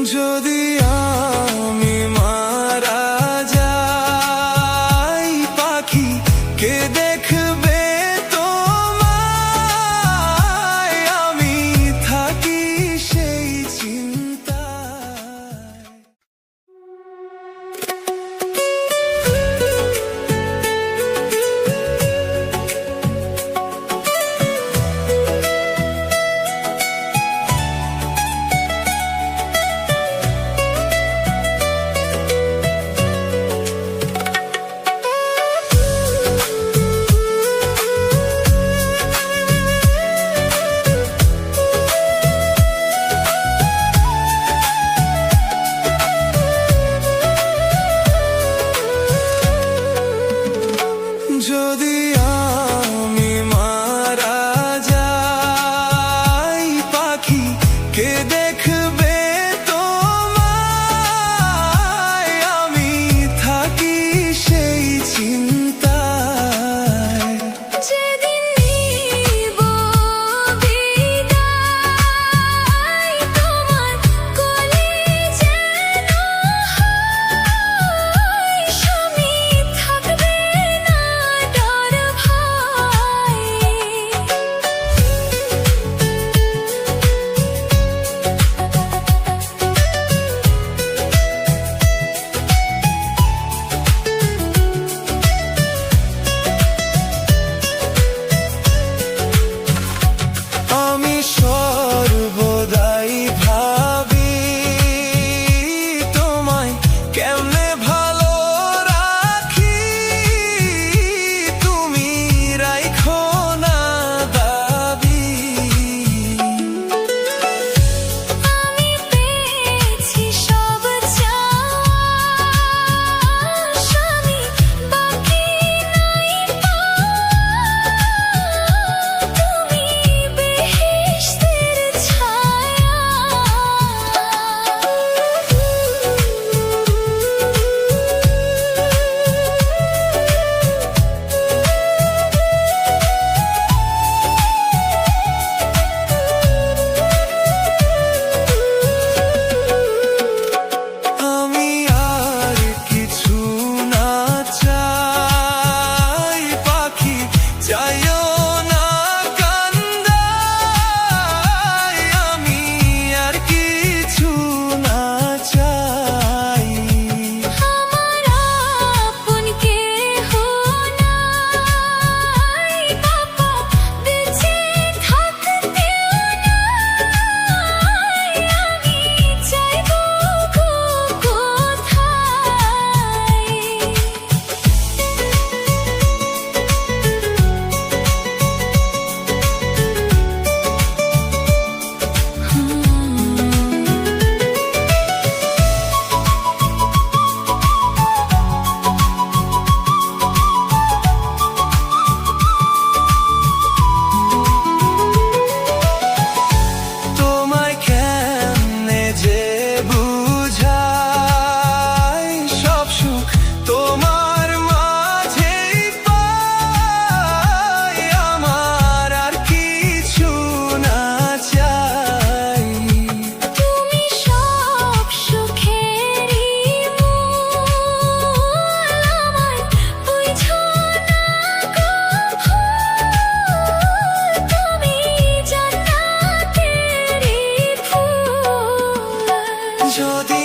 যদি আমি মারা যাই, পাখি কে দেখবে তোমায়? আমি থাকি সেই চিন্তায়। যদি আমি মারা যাই, পাখি কে দেখবে তোমায়? আমি থাকি সেই চিন্তায়। যেদিন নিব বিদায়, তোমার কোলে যেন হয়, স্বামী থাকবে না ডর ভয়। আমি সর্বদাই ভাবি তোমায় কেমনে ভালো রাখি। তুমি রাইখো না দাবি। আমি পেয়েছি সব চাওয়া, স্বামী বাকি নাই পাওয়া। তুমি বেহেশতের ছায়া। আমি আর কিছু না চাই, পাখি চাইও না কান্দাই। আমি আর কিছু না চাই। আমার আপন কেহ নাই, বাবা বেঁচে থাকতেও নাই। আমি চাইব গো কোথায়? তোমায় কেমনে যে বুঝাই, সব সুখ তোমার মাঝেই পাই। আমার আর কিছু না চাই। তুমি সব সুখেরই মূল, আমায় বুঝো না গো ভুল। তুমি জান্নাতেরই ফুল। যদি